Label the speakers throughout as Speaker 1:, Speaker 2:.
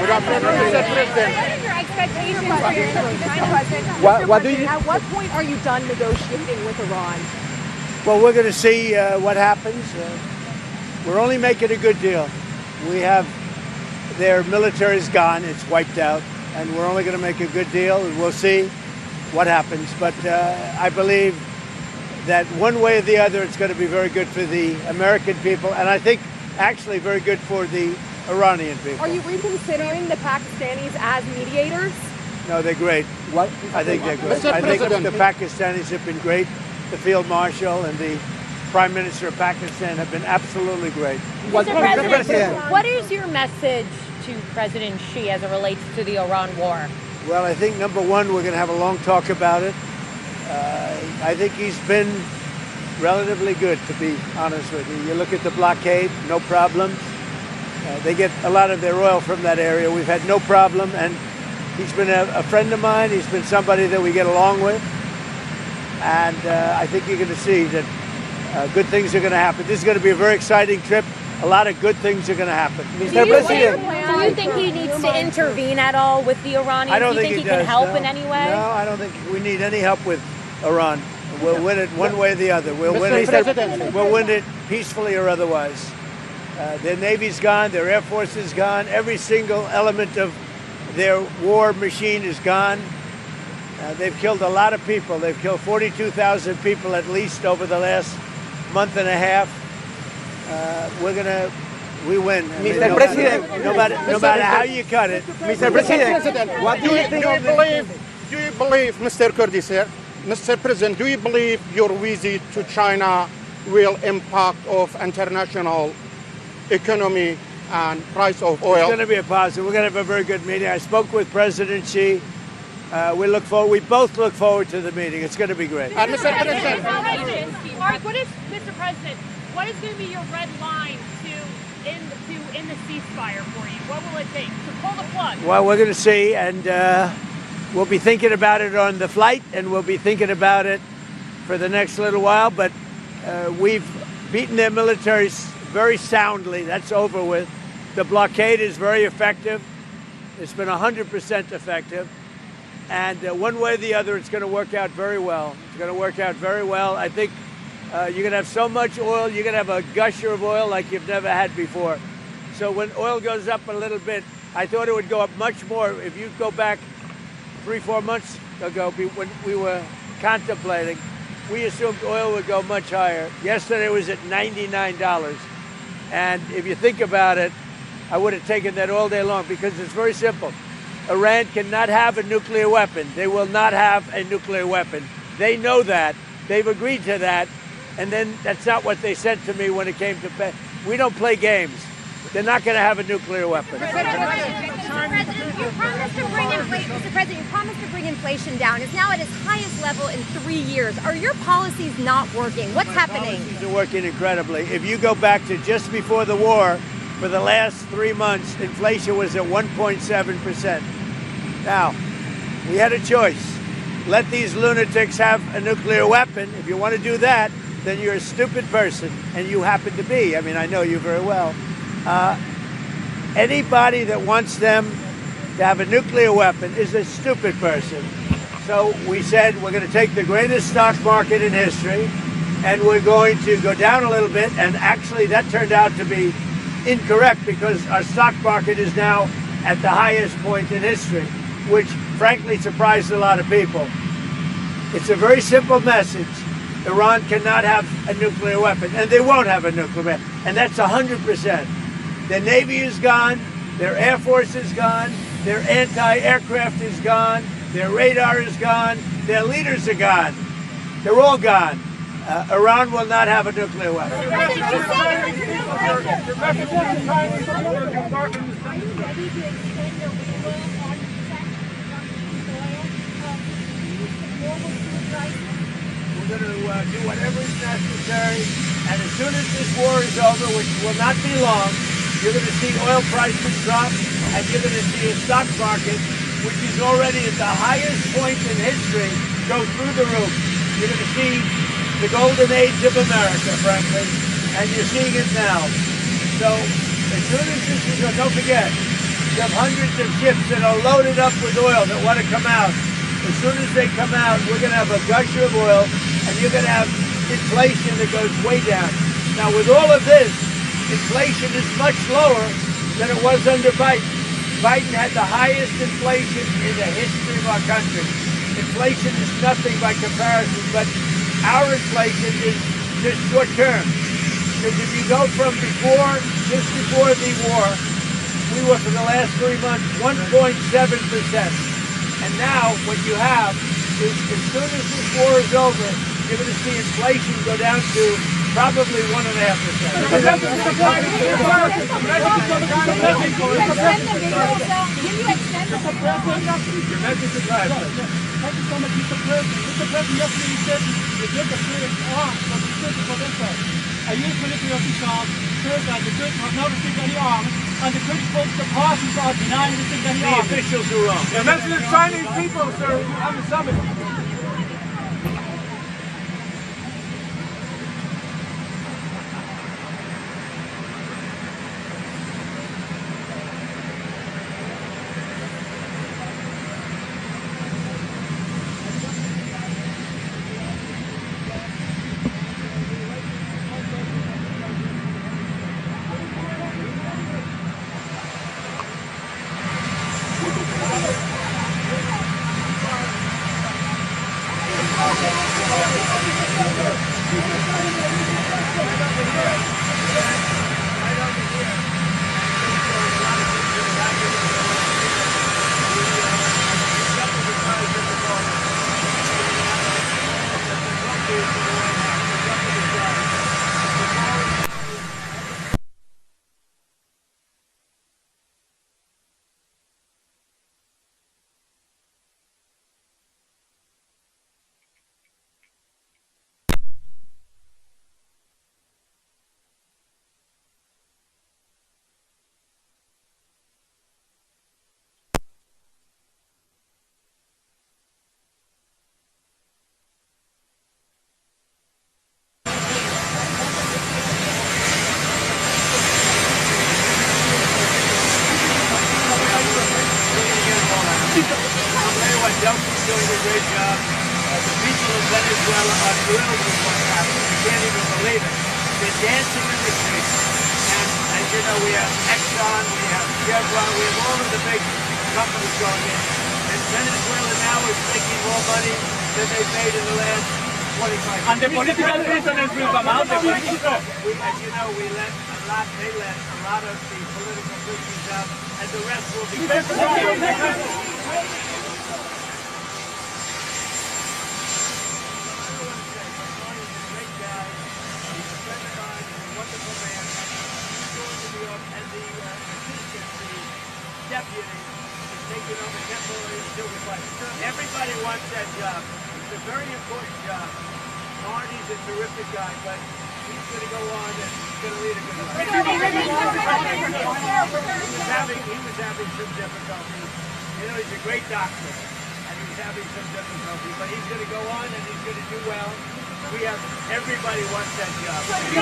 Speaker 1: Good afternoon, Mr. President.
Speaker 2: What are your expectations for your trip to China, President?
Speaker 3: What do you?
Speaker 2: At what point are you done negotiating with Iran?
Speaker 3: Well, we're going to see what happens. We're only making a good deal. We have their military's gone; it's wiped out, and we're only going to make a good deal. And we'll see what happens. But I believe that one way or the other, it's going to be very good for the American people, and I think actually very good for the Iranian people.
Speaker 2: Are you reconsidering the Pakistanis as mediators?
Speaker 3: No, they're great.
Speaker 1: What?
Speaker 3: I think they're great.
Speaker 1: Mr.
Speaker 3: I think
Speaker 1: President.
Speaker 3: the Pakistanis have been great. The Field Marshal and the Prime Minister of Pakistan have been absolutely great.
Speaker 4: Mr. President, what is your message to President Xi as it relates to the Iran war?
Speaker 3: Well, I think number one, we're going to have a long talk about it. I think he's been relatively good, to be honest with you. You look at the blockade, no problems. They get a lot of their oil from that area. We've had no problem, and he's been a friend of mine. He's been somebody that we get along with. And I think you're going to see that good things are going to happen. This is going to be a very exciting trip. A lot of good things are going to happen.
Speaker 4: Mr. President, do you think he needs to intervene at all with the Iranians?
Speaker 3: I don't
Speaker 4: do you
Speaker 3: think
Speaker 4: think he can help
Speaker 3: no.
Speaker 4: in any way?
Speaker 3: No, I don't think we need any help with Iran. We'll win it one way or the other. We'll win it peacefully or otherwise. Their Navy's gone, their Air Force is gone, every single element of their war machine is gone. They've killed a lot of people. They've killed 42,000 people at least over the last month and a half. We win.
Speaker 1: Mr. President.
Speaker 3: No matter how you cut it.
Speaker 1: Mr. President, what do you believe, Mr. Kurdi, sir? Mr. President, do you believe your visit to China will impact of international economy and price of oil?
Speaker 3: It's going to be a positive. We're going to have a very good meeting. I spoke with President Xi. We both look forward to the meeting. It's going to be great.
Speaker 1: And Mr. President,
Speaker 5: Mark, Mr. President, what is going to be your red line to end the ceasefire for you? What will it take to pull the plug?
Speaker 3: Well, we're going to see, and we'll be thinking about it on the flight, and we'll be thinking about it for the next little while. But we've beaten their militaries very soundly. That's over with. The blockade is very effective. It's been 100% effective. And one way or the other, it's going to work out very well. It's going to work out very well. I think you're going to have so much oil, you're going to have a gusher of oil like you've never had before. So when oil goes up a little bit, I thought it would go up much more. If you go back 3-4 months ago, when we were contemplating, we assumed oil would go much higher. Yesterday it was at $99. And if you think about it, I would have taken that all day long because it's very simple. Iran cannot have a nuclear weapon. They will not have a nuclear weapon. They know that. They've agreed to that. And then that's not what they said to me when it came to pay. We don't play games. They're not going to have a nuclear weapon.
Speaker 6: Mr. President, you promised to bring inflation down. It's now at its highest level in 3 years. Are your policies not working? What's happening?
Speaker 3: Policies are working incredibly. If you go back to just before the war, for the last 3 months, inflation was at 1.7%. Now, we had a choice. Let these lunatics have a nuclear weapon. If you want to do that, then you're a stupid person, and you happen to be. I mean, I know you very well. Anybody that wants them to have a nuclear weapon is a stupid person. So we said we're going to take the greatest stock market in history, and we're going to go down a little bit, and actually that turned out to be incorrect because our stock market is now at the highest point in history, which frankly surprised a lot of people. It's a very simple message. Iran cannot have a nuclear weapon, and they won't have a nuclear weapon, and that's 100%. Their Navy is gone, their Air Force is gone, their anti-aircraft is gone, their radar is gone, their leaders are gone. They're all gone. Iran will not have a nuclear weapon. We're going to do whatever is necessary, and as soon as this war is over, which will not be long, you're going to see oil prices drop, and you're going to see a stock market, which is already at the highest point in history, go through the roof. You're going to see the golden age of America, frankly, and you're seeing it now. So as soon as this is over, don't forget, You have hundreds of ships that are loaded up with oil that want to come out. As soon as they come out, we're going to have a gusher of oil, and you're going to have inflation that goes way down. Now, with all of this, inflation is much lower than it was under Biden. Biden had the highest inflation in the history of our country. Inflation is nothing by comparison, but our inflation is just short term. Because if you go from just before the war, we were for the last 3 months 1.7%. And now what you have is as soon as this war is over, you're going to see inflation go down to probably 1.5%.
Speaker 7: Thank you so much, Mr. President. Mr. President, yesterday you said the good, the serious arms of the British Provincial. A youth military official says that the British have not received any arms, and the British political parties are denying receiving any arms.
Speaker 3: The officials are wrong.
Speaker 7: The message of Chinese people, sir, on the summit.
Speaker 3: Delta's doing a great job. The people of Venezuela are thrilled with what's happening. You can't even believe it. They're dancing in the streets. And as you know, we have Exxon, we have Chevron, we have all of the big companies going in. And Venezuela now is making more money than they've made in the last 25 years.
Speaker 7: And the political prisoners will come out.
Speaker 3: As you know, we let a lot, they let a lot of the political prisoners out, and the rest will be deputy is taking over temporary until we fight. Everybody wants that job. It's a very important job. Marty's a terrific guy, but he's going to go on and he's going to lead a good life. He was having some difficulties. You know, he's a great doctor, and he's having some difficulties, but he's going to go on and he's going to do well. Everybody wants that job.
Speaker 2: Would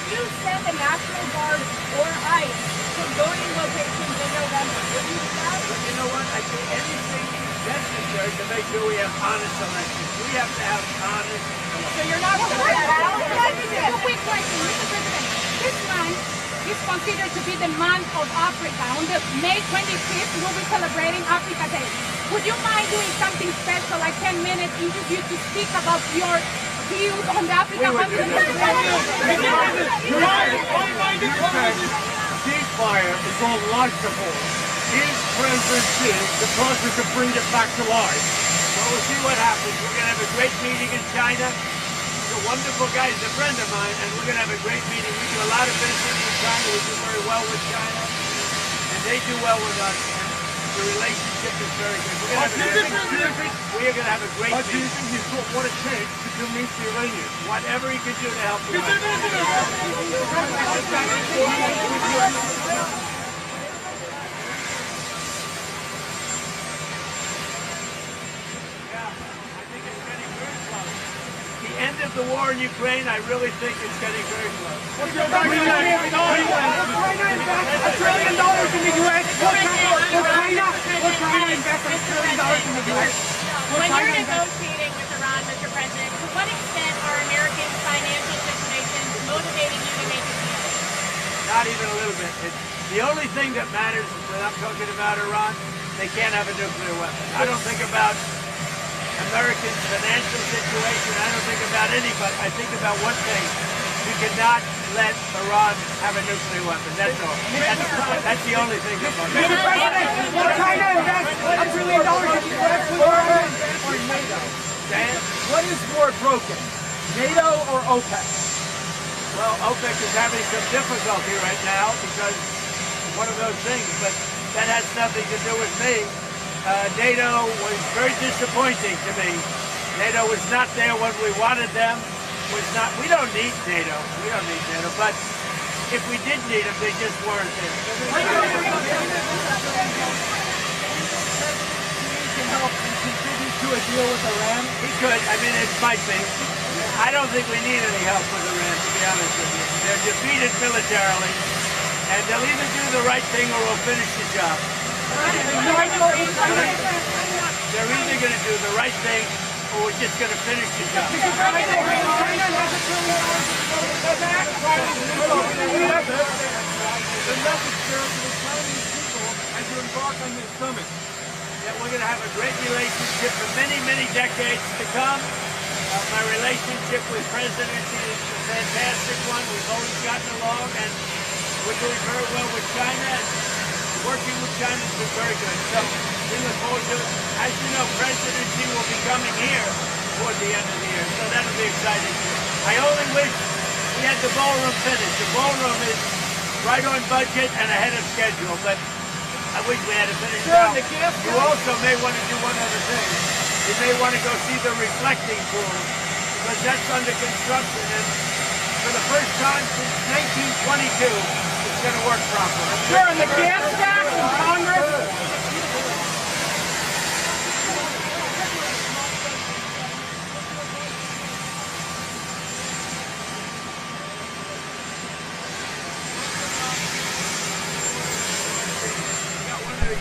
Speaker 2: you send the National Guard or ICE to voting locations in November? Would you do that?
Speaker 3: But you know what? I do anything necessary to make sure we have honest elections. We have to have honest elections.
Speaker 2: So you're not going to do that?
Speaker 8: A quick question, Mr. President. This month is considered to be the month of Africa. On the May 25th, we'll be celebrating Africa Day. Would you mind doing something special, like 10 minutes interview to speak about your views on the Africa continent?
Speaker 7: Ceasefire is on life support. Is President Xi the person to bring it back to life?
Speaker 3: Well, we'll see what happens. We're going to have a great meeting in China. He's a wonderful guy. He's a friend of mine, and we're going to have a great meeting. We do a lot of business in China. We do very well with China, and they do well with us. The relationship is very good. We are going to have a great meeting.
Speaker 7: Do you think he's got what it takes to convince the Iranians?
Speaker 3: Whatever he can do to help the The end of the war in Ukraine, I really think it's getting very close.
Speaker 7: $1 trillion in the U.S. Will China invest $1 trillion in the U.S.?
Speaker 5: When you're negotiating with Iran, Mr. President, to what extent are American financial situations motivating you to make a deal?
Speaker 3: Not even a little bit. The only thing that matters when I'm talking about Iran, they can't have a nuclear weapon. I don't think about American financial situation. I don't think about anybody. I think about one thing. We cannot let Iran have a nuclear weapon. That's all. That's the only thing that matters.
Speaker 7: Mr. President, will China invest $1 trillion in the U.S. or NATO?
Speaker 3: Dan?
Speaker 7: What is more broken, NATO or OPEC?
Speaker 3: Well, OPEC is having some difficulty right now because of one of those things, but that has nothing to do with me. NATO was very disappointing to me. NATO was not there when we wanted them. We don't need NATO. We don't need NATO. But if we did need them, they just weren't there.
Speaker 7: Can help and contribute to a deal with Iran?
Speaker 3: He could. I mean, it might be. I don't think we need any help with Iran, to be honest with you. They're defeated militarily, and they'll either do the right thing or we'll finish the job. They're either going to do the right thing or we're just going to finish the job.
Speaker 7: China has $1 trillion the message here to the Chinese people as you embark on this summit.
Speaker 3: That we're going to have a great relationship for many, many decades to come. My relationship with President Xi is a fantastic one. We've always gotten along, and we're doing very well with China. And working with China has been very good. So we look forward to it. As you know, President Xi will be coming here toward the end of the year, so that'll be exciting. I only wish we had the ballroom finished. The ballroom is right on budget and ahead of schedule, but I wish we had it finished now. You also may want to do one other thing. You may want to go see the reflecting pool, because that's under construction, and for the first time since 1922, it's going to work properly.
Speaker 7: Sure, and the gas tax in Congress?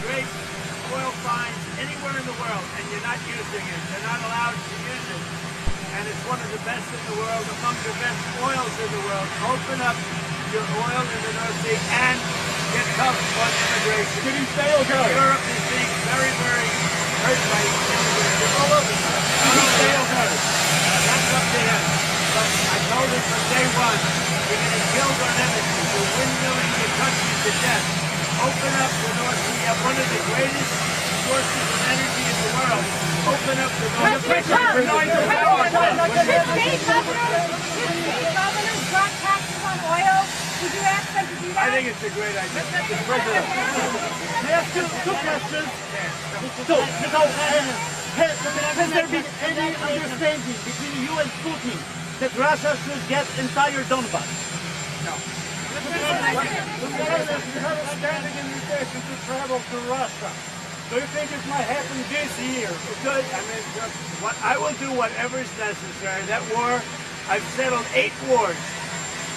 Speaker 3: Great oil finds anywhere in the world, and you're not using it. They're not allowed to use it. And it's one of the best in the world, among the best oils in the world. Open up your oil in the North Sea and get tough on immigration.
Speaker 7: Did he stay or go?
Speaker 3: Europe is being very, very hurt by immigration all over the world.
Speaker 7: Did he stay or go?
Speaker 3: That's up to him. But I told him from day one, you're going to kill on energy. You're windmilling your country to death. Open up the North Sea. You have one of the greatest sources of energy in the world. Open up the North Sea.
Speaker 6: Should state governors drop taxes on oil? Would you ask them to do that?
Speaker 3: I think it's a great idea.
Speaker 7: Mr. President, I have two questions. Has there been any understanding between you and Putin that Russia should get entire Donbass?
Speaker 3: No.
Speaker 7: You have a standing invitation to travel to Russia. Do you think it might happen this year?
Speaker 3: Good. I mean, I will do whatever is necessary. That war, I've settled 8 wars.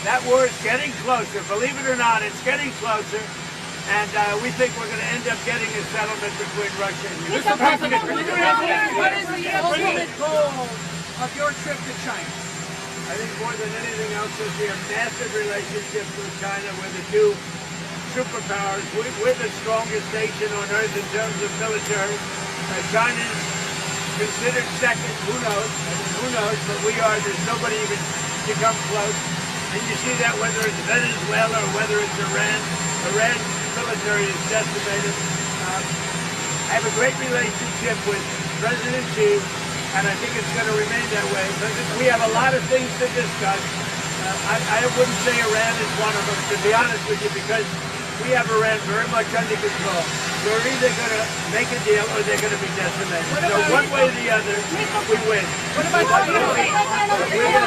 Speaker 3: That war is getting closer. Believe it or not, it's getting closer. And we think we're going to end up getting a settlement between Russia and Ukraine.
Speaker 7: Mr. President,
Speaker 2: What is the ultimate goal of your trip to China?
Speaker 3: I think more than anything else is we have massive relationships with China. We're the two superpowers. We're the strongest nation on earth in terms of military. China's considered second. Who knows? Who knows? But we are. There's nobody even to come close. And you see that whether it's Venezuela or whether it's Iran. Iran's military is decimated. I have a great relationship with President Xi, and I think it's going to remain that way. But we have a lot of things to discuss. I wouldn't say Iran is one of them, to be honest with you, because we have Iran very much under control. We're either going to make a deal or they're going to be decimated. So one way or the other, we win. We're going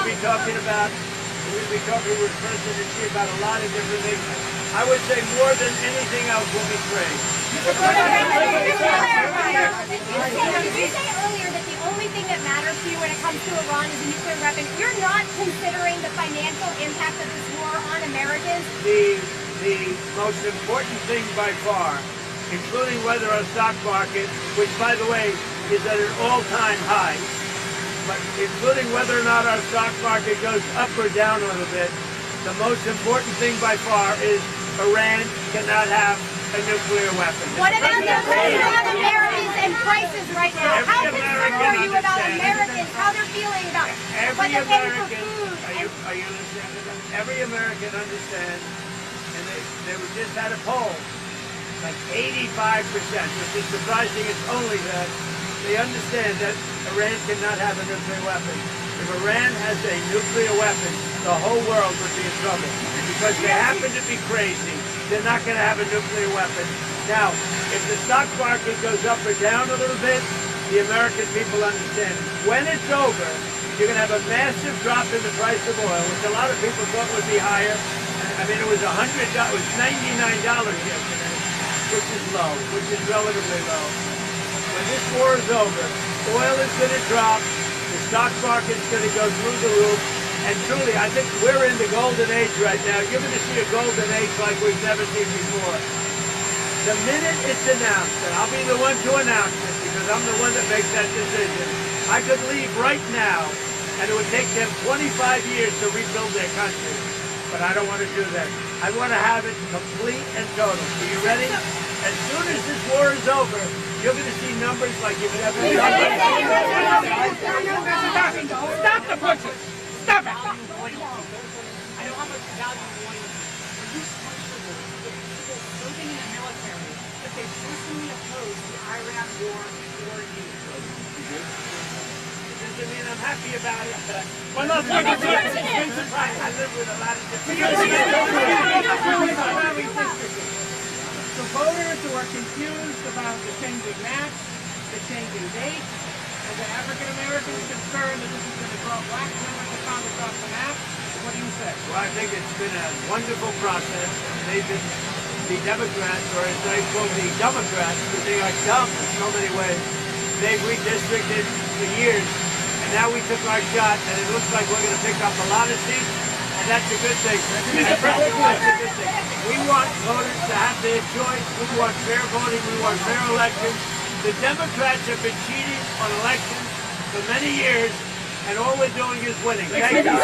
Speaker 3: to be talking with President Xi about a lot of different things. I would say more than anything else will be trade.
Speaker 6: Did you say earlier that the only thing thing that matters to you when it comes to Iran is a nuclear weapon. You're not considering the financial impact of this war on Americans.
Speaker 3: The most important thing by far, including whether our stock market, which by the way is at an all-time high, but including whether or not our stock market goes up or down a little bit, the most important thing by far is Iran cannot have a nuclear weapon.
Speaker 6: What about the pressure on Americans and prices right now? How concerned are you about Americans, how they're feeling about what they're paying for food?
Speaker 3: Are you listening to them? Every American understands, and they just had a poll, like 85%, which is surprising, it's only that. They understand that Iran cannot have a nuclear weapon. If Iran has a nuclear weapon, the whole world would be in trouble. Because they happen to be crazy, they're not going to have a nuclear weapon. Now, if the stock market goes up or down a little bit, the American people understand. When it's over, you're going to have a massive drop in the price of oil, which a lot of people thought would be higher. I mean, it was $100, it was $99 yesterday, which is low, which is relatively low. When this war is over, oil is going to drop, the stock market is going to go through the roof, and truly, I think we're in the golden age right now. You're going to see a golden age like we've never seen before. The minute it's announced, and I'll be the one to announce it because I'm the one that makes that decision, I could leave right now, and it would take them 25 years to rebuild their country. But I don't want to do that. I want to have it complete and total. Are you ready? As soon as this war is over, you're going to see numbers like you've never seen.
Speaker 8: Stop the butcher! Stop it!
Speaker 2: I know how much value oil is. Are you comfortable with people serving in the military that they personally opposed the Iran war for you?
Speaker 3: I mean, I'm happy about it, but
Speaker 8: Well, no, look at this.
Speaker 3: I live with a lot of different
Speaker 8: The voters who are confused about the changing maps, the changing dates, and the African Americans concerned that this is going to draw black members of Congress off the map. What do you say?
Speaker 3: Well, I think it's been a wonderful process. They've been the Democrats, or as they call the Democrats, because they are dumb in so many ways. They've redistricted for years, and now we took our shot, and it looks like we're going to pick up a lot of seats, and that's a good thing. That's a good thing. We want voters to have their choice. We want fair voting. We want fair elections. The Democrats have been cheating on elections for many years, and all we're doing is winning. Thank you.